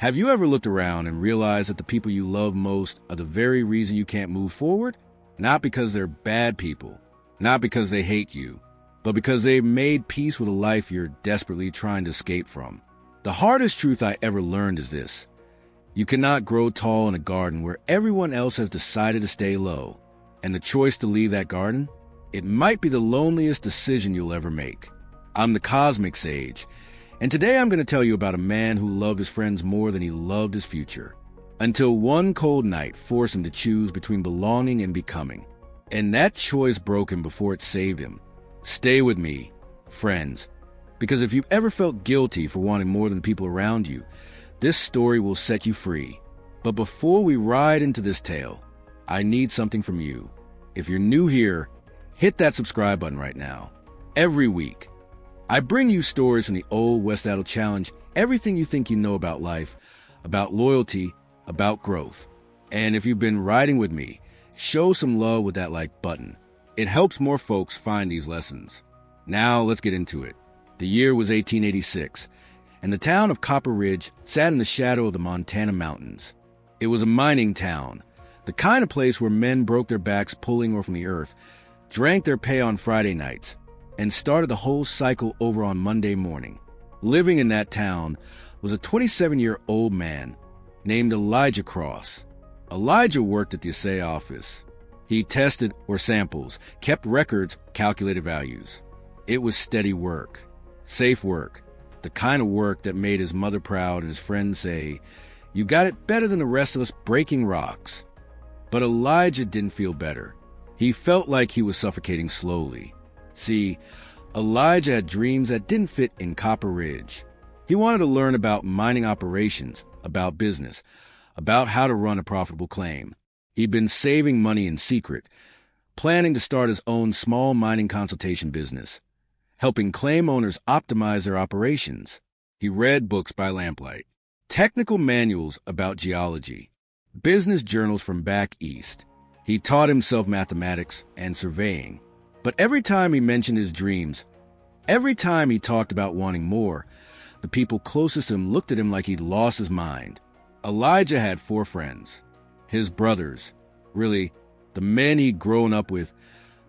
Have you ever looked around and realized that the people you love most are the very reason you can't move forward? Not because they're bad people, not because they hate you, but because they've made peace with a life you're desperately trying to escape from. The hardest truth I ever learned is this: you cannot grow tall in a garden where everyone else has decided to stay low. And the choice to leave that garden? It might be the loneliest decision you'll ever make. I'm the Cosmic Sage, and today I'm going to tell you about a man who loved his friends more than he loved his future. Until one cold night forced him to choose between belonging and becoming. And that choice broke him before it saved him. Stay with me, friends, because if you've ever felt guilty for wanting more than the people around you, this story will set you free. But before we ride into this tale, I need something from you. If you're new here, hit that subscribe button right now. Every week, I bring you stories from the Old West Idle Challenge, everything you think you know about life, about loyalty, about growth. And if you've been riding with me, show some love with that like button. It helps more folks find these lessons. Now let's get into it. The year was 1886, and the town of Copper Ridge sat in the shadow of the Montana mountains. It was a mining town, the kind of place where men broke their backs pulling ore from the earth, drank their pay on Friday nights, and started the whole cycle over on Monday morning. Living in that town was a 27-year-old man named Elijah Cross. Elijah worked at the assay office. He tested or samples, kept records, calculated values. It was steady work, safe work, the kind of work that made his mother proud and his friends say, "You got it better than the rest of us breaking rocks." But Elijah didn't feel better. He felt like he was suffocating slowly. See, Elijah had dreams that didn't fit in Copper Ridge. He wanted to learn about mining operations, about business, about how to run a profitable claim. He'd been saving money in secret, planning to start his own small mining consultation business, helping claim owners optimize their operations. He read books by lamplight, technical manuals about geology, business journals from back east. He taught himself mathematics and surveying. But every time he mentioned his dreams, every time he talked about wanting more, the people closest to him looked at him like he'd lost his mind. Elijah had 4 friends. His brothers, really, the men he'd grown up with,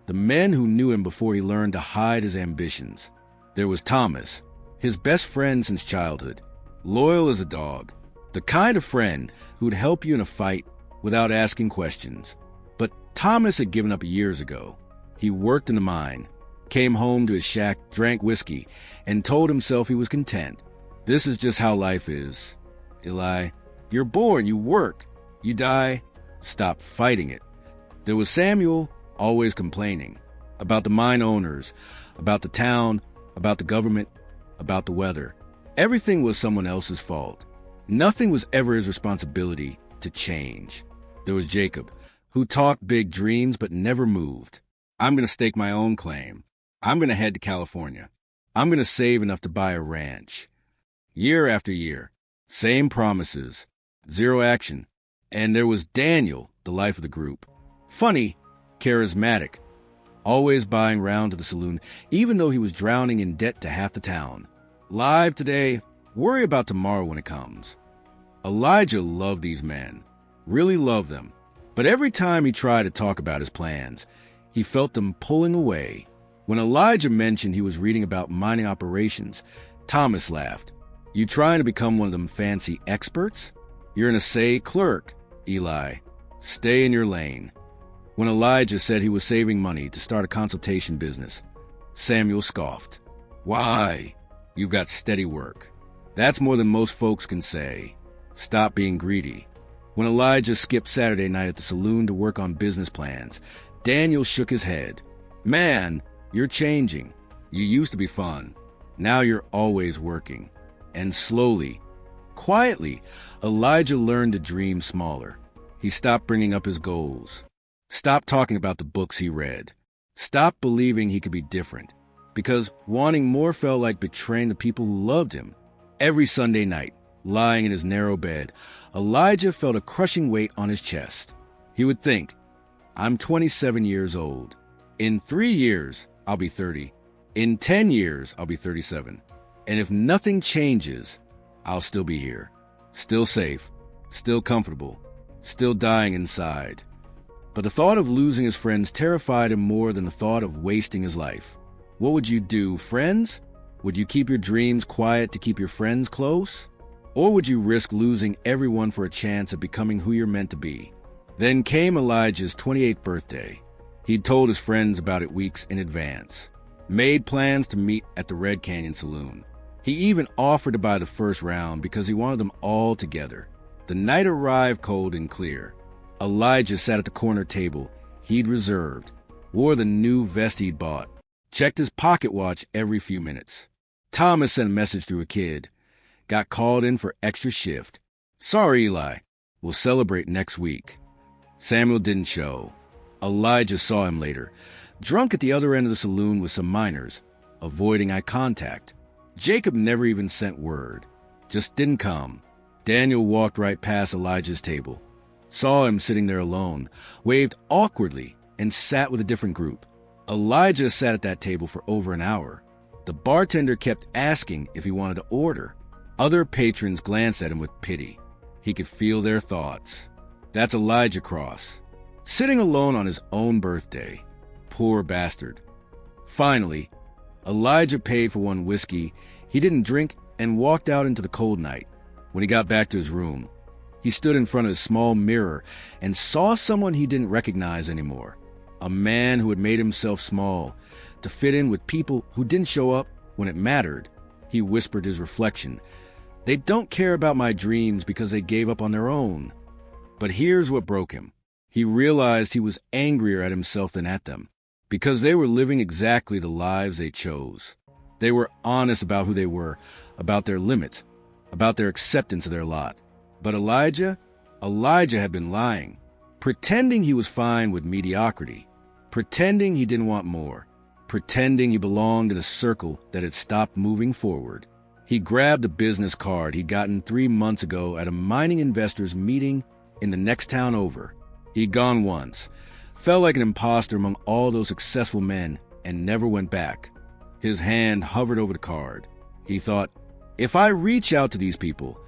the men who knew him before he learned to hide his ambitions. There was Thomas, his best friend since childhood, loyal as a dog, the kind of friend who'd help you in a fight without asking questions. But Thomas had given up years ago. He worked in the mine, came home to his shack, drank whiskey, and told himself he was content. This is just how life is. Eli, you're born, you work, you die, stop fighting it. There was Samuel, always complaining about the mine owners, about the town, about the government, about the weather. Everything was someone else's fault. Nothing was ever his responsibility to change. There was Jacob, who talked big dreams but never moved. I'm going to stake my own claim. I'm going to head to California. I'm going to save enough to buy a ranch. Year after year, same promises, zero action. And there was Daniel, the life of the group. Funny, charismatic, always buying round to the saloon, even though he was drowning in debt to half the town. Live today, worry about tomorrow when it comes. Elijah loved these men, really loved them. But every time he tried to talk about his plans, he felt them pulling away. When Elijah mentioned he was reading about mining operations, Thomas laughed. You trying to become one of them fancy experts? You're an assay clerk, Eli. Stay in your lane. When Elijah said he was saving money to start a consultation business, Samuel scoffed. Why? You've got steady work. That's more than most folks can say. Stop being greedy. When Elijah skipped Saturday night at the saloon to work on business plans, Daniel shook his head. Man, you're changing. You used to be fun. Now you're always working. And slowly, quietly, Elijah learned to dream smaller. He stopped bringing up his goals. Stopped talking about the books he read. Stopped believing he could be different. Because wanting more felt like betraying the people who loved him. Every Sunday night, lying in his narrow bed, Elijah felt a crushing weight on his chest. He would think, I'm 27 years old. In 3 years, I'll be 30. In 10 years, I'll be 37. And if nothing changes, I'll still be here. Still safe, still comfortable, still dying inside. But the thought of losing his friends terrified him more than the thought of wasting his life. What would you do, friends? Would you keep your dreams quiet to keep your friends close? Or would you risk losing everyone for a chance of becoming who you're meant to be? Then came Elijah's 28th birthday. He'd told his friends about it weeks in advance, made plans to meet at the Red Canyon Saloon. He even offered to buy the first round because he wanted them all together. The night arrived cold and clear. Elijah sat at the corner table he'd reserved, wore the new vest he'd bought, checked his pocket watch every few minutes. Thomas sent a message through a kid. Got called in for extra shift. Sorry, Eli. We'll celebrate next week. Samuel didn't show. Elijah saw him later, drunk at the other end of the saloon with some minors, avoiding eye contact. Jacob never even sent word. Just didn't come. Daniel walked right past Elijah's table, saw him sitting there alone, waved awkwardly, and sat with a different group. Elijah sat at that table for over an hour. The bartender kept asking if he wanted to order. Other patrons glanced at him with pity. He could feel their thoughts. That's Elijah Cross, sitting alone on his own birthday. Poor bastard. Finally, Elijah paid for one whiskey he didn't drink and walked out into the cold night. When he got back to his room, he stood in front of his small mirror and saw someone he didn't recognize anymore. A man who had made himself small to fit in with people who didn't show up when it mattered. He whispered his reflection. They don't care about my dreams because they gave up on their own. But here's what broke him. He realized he was angrier at himself than at them, because they were living exactly the lives they chose. They were honest about who they were, about their limits, about their acceptance of their lot. But Elijah had been lying, pretending he was fine with mediocrity, pretending he didn't want more, pretending he belonged in a circle that had stopped moving forward. He grabbed a business card he'd gotten 3 months ago at a mining investors meeting in the next town over. He'd gone once, felt like an imposter among all those successful men, and never went back. His hand hovered over the card. He thought, if I reach out to these people,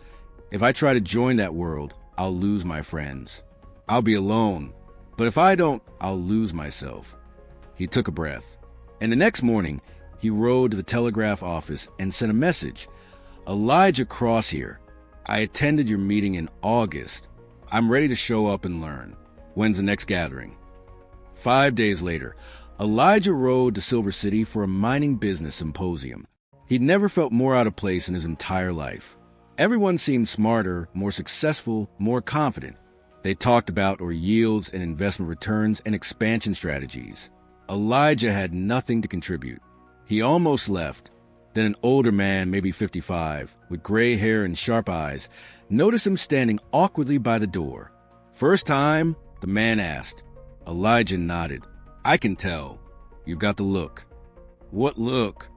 if I try to join that world, I'll lose my friends. I'll be alone. But if I don't, I'll lose myself. He took a breath. And the next morning, he rode to the telegraph office and sent a message. Elijah Cross here. I attended your meeting in August. I'm ready to show up and learn. When's the next gathering? 5 days later, Elijah rode to Silver City for a mining business symposium. He'd never felt more out of place in his entire life. Everyone seemed smarter, more successful, more confident. They talked about yields and investment returns and expansion strategies. Elijah had nothing to contribute. He almost left. Then an older man, maybe 55, with gray hair and sharp eyes, noticed him standing awkwardly by the door. First time, the man asked. Elijah nodded. I can tell. You've got the look. What look?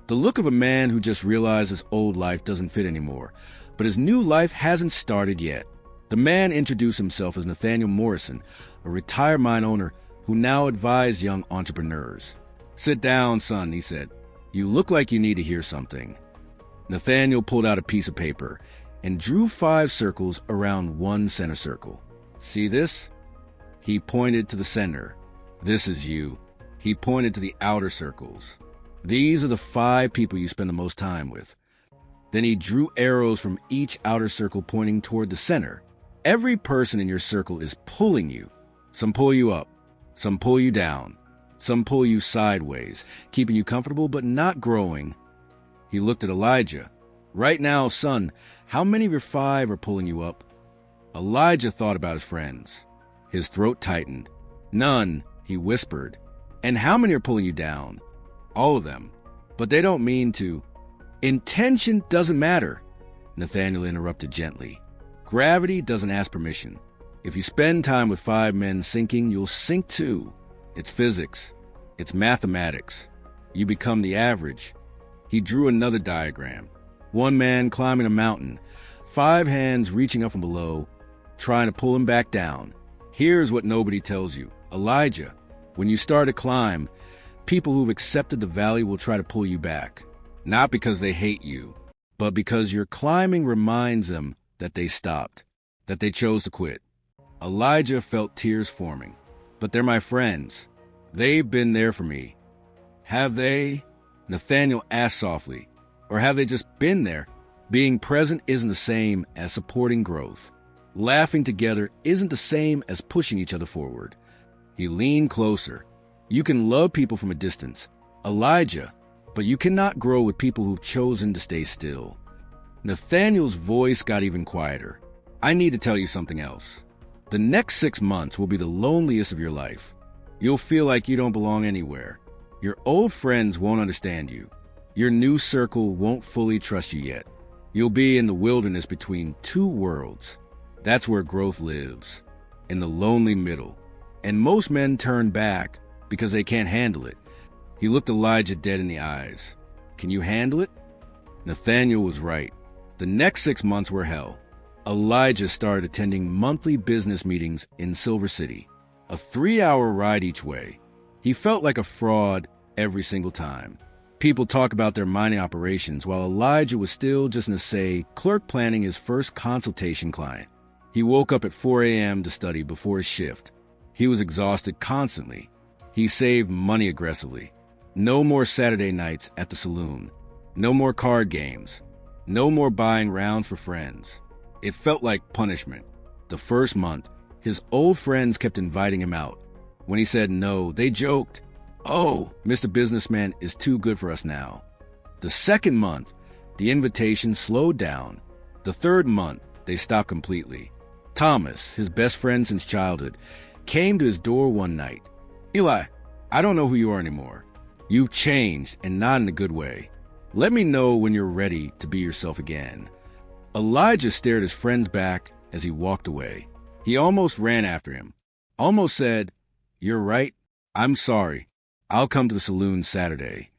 The look of a man who just realized his old life doesn't fit anymore, but his new life hasn't started yet. The man introduced himself as Nathaniel Morrison, a retired mine owner who now advised young entrepreneurs. Sit down, son, he said. You look like you need to hear something. Nathaniel pulled out a piece of paper and drew 5 circles around one center circle. See this? He pointed to the center. This is you. He pointed to the outer circles. These are the 5 people you spend the most time with. Then he drew arrows from each outer circle pointing toward the center. Every person in your circle is pulling you. Some pull you up, some pull you down, some pull you sideways, keeping you comfortable but not growing. He looked at Elijah. Right now, son, how many of your 5 are pulling you up? Elijah thought about his friends. His throat tightened. None, he whispered. And how many are pulling you down? All of them. But they don't mean to. Intention doesn't matter, Nathaniel interrupted gently. Gravity doesn't ask permission. If you spend time with 5 men sinking, you'll sink too. It's physics. It's mathematics. You become the average. He drew another diagram. One man climbing a mountain, 5 hands reaching up from below, trying to pull him back down. Here's what nobody tells you. Elijah, when you start to climb, people who've accepted the valley will try to pull you back. Not because they hate you, but because your climbing reminds them that they stopped, that they chose to quit. Elijah felt tears forming. But they're my friends. They've been there for me. Have they? Nathaniel asked softly. Or have they just been there? Being present isn't the same as supporting growth. Laughing together isn't the same as pushing each other forward. He leaned closer. You can love people from a distance, Elijah, but you cannot grow with people who've chosen to stay still. Nathaniel's voice got even quieter. I need to tell you something else. The next 6 months will be the loneliest of your life. You'll feel like you don't belong anywhere. Your old friends won't understand you. Your new circle won't fully trust you yet. You'll be in the wilderness between two worlds. That's where growth lives, in the lonely middle. And most men turn back because they can't handle it. He looked Elijah dead in the eyes. Can you handle it? Nathaniel was right. The next 6 months were hell. Elijah started attending monthly business meetings in Silver City, a 3-hour ride each way. He felt like a fraud every single time. People talk about their mining operations while Elijah was still just an essay clerk planning his first consultation client. He woke up at 4 a.m. to study before his shift. He was exhausted constantly. He saved money aggressively. No more Saturday nights at the saloon. No more card games. No more buying rounds for friends. It felt like punishment. The first month, his old friends kept inviting him out. When he said no, they joked, "Oh, Mr. Businessman is too good for us now." The second month, the invitation slowed down. The third month, they stopped completely. Thomas, his best friend since childhood, came to his door one night. "Eli, I don't know who you are anymore. You've changed, and not in a good way. Let me know when you're ready to be yourself again." Elijah stared his friends back as he walked away. He almost ran after him, almost said, "You're right. I'm sorry. I'll come to the saloon Saturday."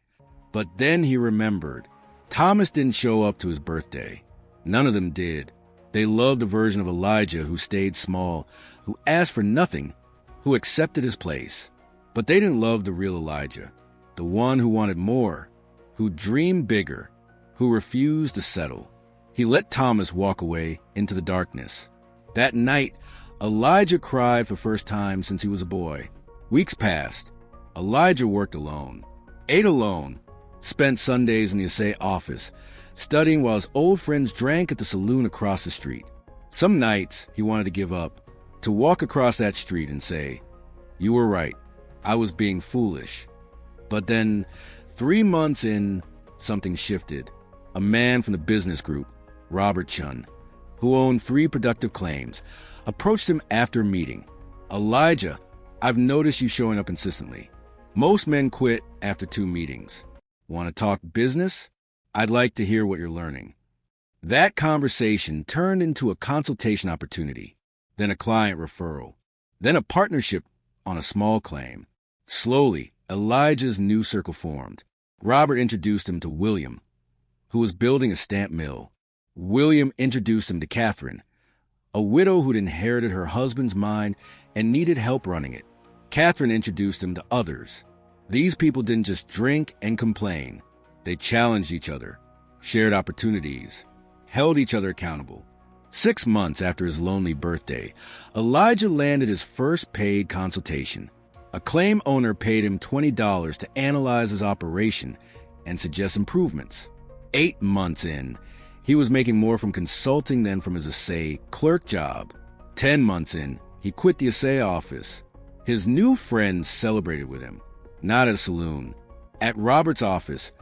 But then he remembered. Thomas didn't show up to his birthday. None of them did. They loved the version of Elijah who stayed small, who asked for nothing, who accepted his place. But they didn't love the real Elijah, the one who wanted more, who dreamed bigger, who refused to settle. He let Thomas walk away into the darkness. That night, Elijah cried for the first time since he was a boy. Weeks passed. Elijah worked alone, ate alone, spent Sundays in the assay office, studying while his old friends drank at the saloon across the street. Some nights, he wanted to give up, to walk across that street and say, "You were right. I was being foolish." But then, 3 months in, something shifted. A man from the business group, Robert Chun, who owned 3 productive claims, approached him after a meeting. "Elijah, I've noticed you showing up consistently. Most men quit after 2 meetings. Want to talk business? I'd like to hear what you're learning." That conversation turned into a consultation opportunity, then a client referral, then a partnership on a small claim. Slowly, Elijah's new circle formed. Robert introduced him to William, who was building a stamp mill. William introduced him to Catherine, a widow who'd inherited her husband's mine and needed help running it. Catherine introduced him to others. These people didn't just drink and complain. They challenged each other, shared opportunities, held each other accountable. 6 months after his lonely birthday, Elijah landed his first paid consultation. A claim owner paid him $20 to analyze his operation and suggest improvements. 8 months in, he was making more from consulting than from his assay clerk job. 10 months in, he quit the assay office. His new friends celebrated with him, not at a saloon, at Robert's office,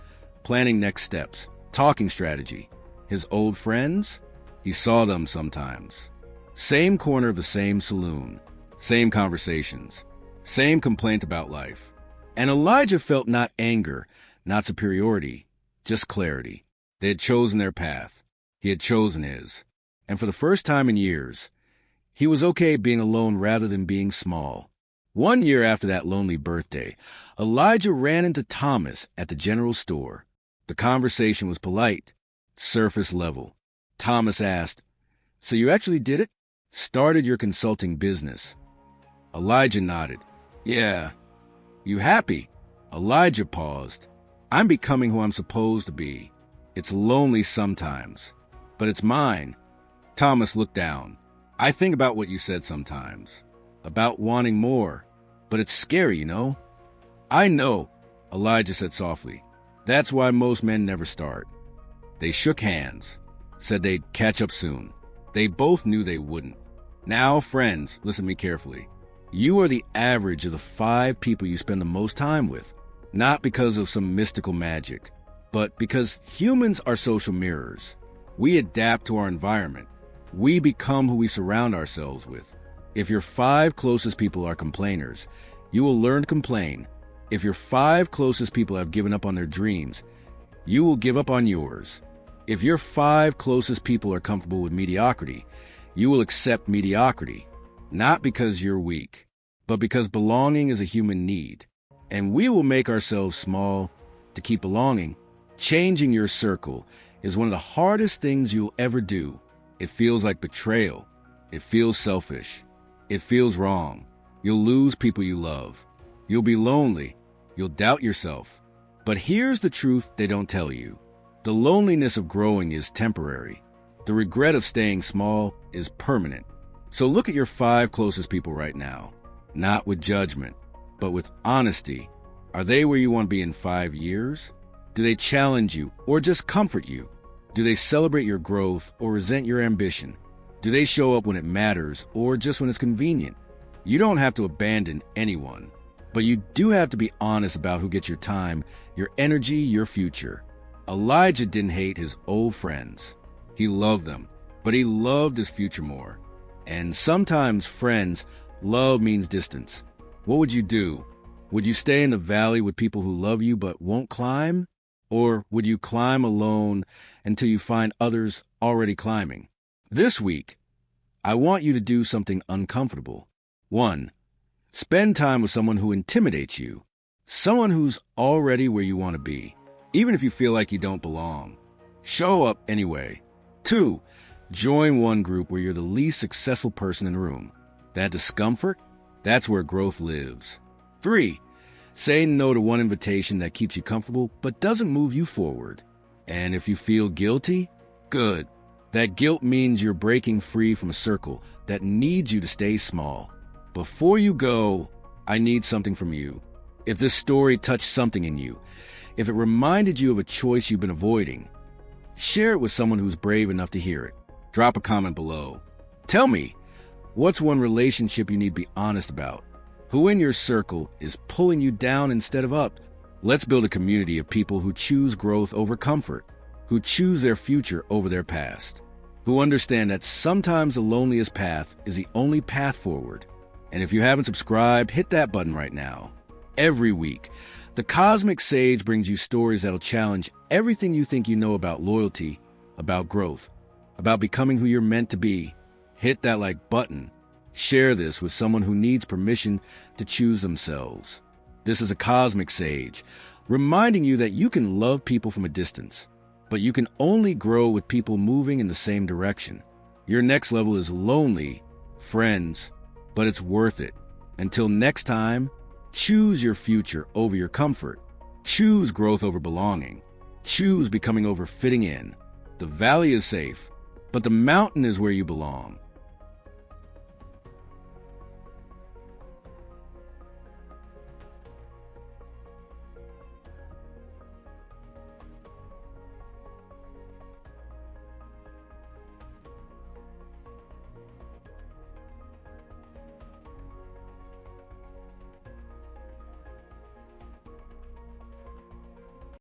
planning next steps, talking strategy. His old friends? He saw them sometimes. Same corner of the same saloon, same conversations, same complaint about life. And Elijah felt not anger, not superiority, just clarity. They had chosen their path. He had chosen his. And for the first time in years, he was okay being alone rather than being small. 1 year after that lonely birthday, Elijah ran into Thomas at the general store. The conversation was polite, surface level. Thomas asked, "So you actually did it? Started your consulting business?" Elijah nodded. "Yeah." "You happy?" Elijah paused. "I'm becoming who I'm supposed to be. It's lonely sometimes, but it's mine. Thomas looked down. I think about what you said sometimes, about wanting more, but it's scary, you know? I know, Elijah said softly. That's why most men never start. They shook hands, said they'd catch up soon. They both knew they wouldn't. Now, friends, listen to me carefully. You are the average of the 5 people you spend the most time with, not because of some mystical magic, but because humans are social mirrors. We adapt to our environment. We become who we surround ourselves with. If your 5 closest people are complainers, you will learn to complain. If your 5 closest people have given up on their dreams, you will give up on yours. If your 5 closest people are comfortable with mediocrity, you will accept mediocrity, not because you're weak, but because belonging is a human need. And we will make ourselves small to keep belonging. Changing your circle is one of the hardest things you'll ever do. It feels like betrayal. It feels selfish. It feels wrong. You'll lose people you love. You'll be lonely. You'll doubt yourself. But here's the truth they don't tell you. The loneliness of growing is temporary. The regret of staying small is permanent. So look at your 5 closest people right now, not with judgment, but with honesty. Are they where you want to be in 5 years? Do they challenge you or just comfort you? Do they celebrate your growth or resent your ambition? Do they show up when it matters or just when it's convenient? You don't have to abandon anyone, but you do have to be honest about who gets your time, your energy, your future. Elijah didn't hate his old friends. He loved them, but he loved his future more. And sometimes, friends, love means distance. What would you do? Would you stay in the valley with people who love you but won't climb? Or would you climb alone until you find others already climbing? This week, I want you to do something uncomfortable. 1. Spend time with someone who intimidates you. Someone who's already where you want to be, even if you feel like you don't belong. Show up anyway. 2. Join one group where you're the least successful person in the room. That discomfort, that's where growth lives. 3. Say no to one invitation that keeps you comfortable but doesn't move you forward. And if you feel guilty, good. That guilt means you're breaking free from a circle that needs you to stay small. Before you go, I need something from you. If this story touched something in you, if it reminded you of a choice you've been avoiding, share it with someone who's brave enough to hear it. Drop a comment below. Tell me, what's one relationship you need to be honest about? Who in your circle is pulling you down instead of up? Let's build a community of people who choose growth over comfort, who choose their future over their past, who understand that sometimes the loneliest path is the only path forward. And if you haven't subscribed, hit that button right now. Every week, the Cosmic Sage brings you stories that'll challenge everything you think you know about loyalty, about growth, about becoming who you're meant to be. Hit that like button. Share this with someone who needs permission to choose themselves. This is a Cosmic Sage, reminding you that you can love people from a distance, but you can only grow with people moving in the same direction. Your next level is lonely, friends, but it's worth it. Until next time, choose your future over your comfort. Choose growth over belonging. Choose becoming over fitting in. The valley is safe, but the mountain is where you belong.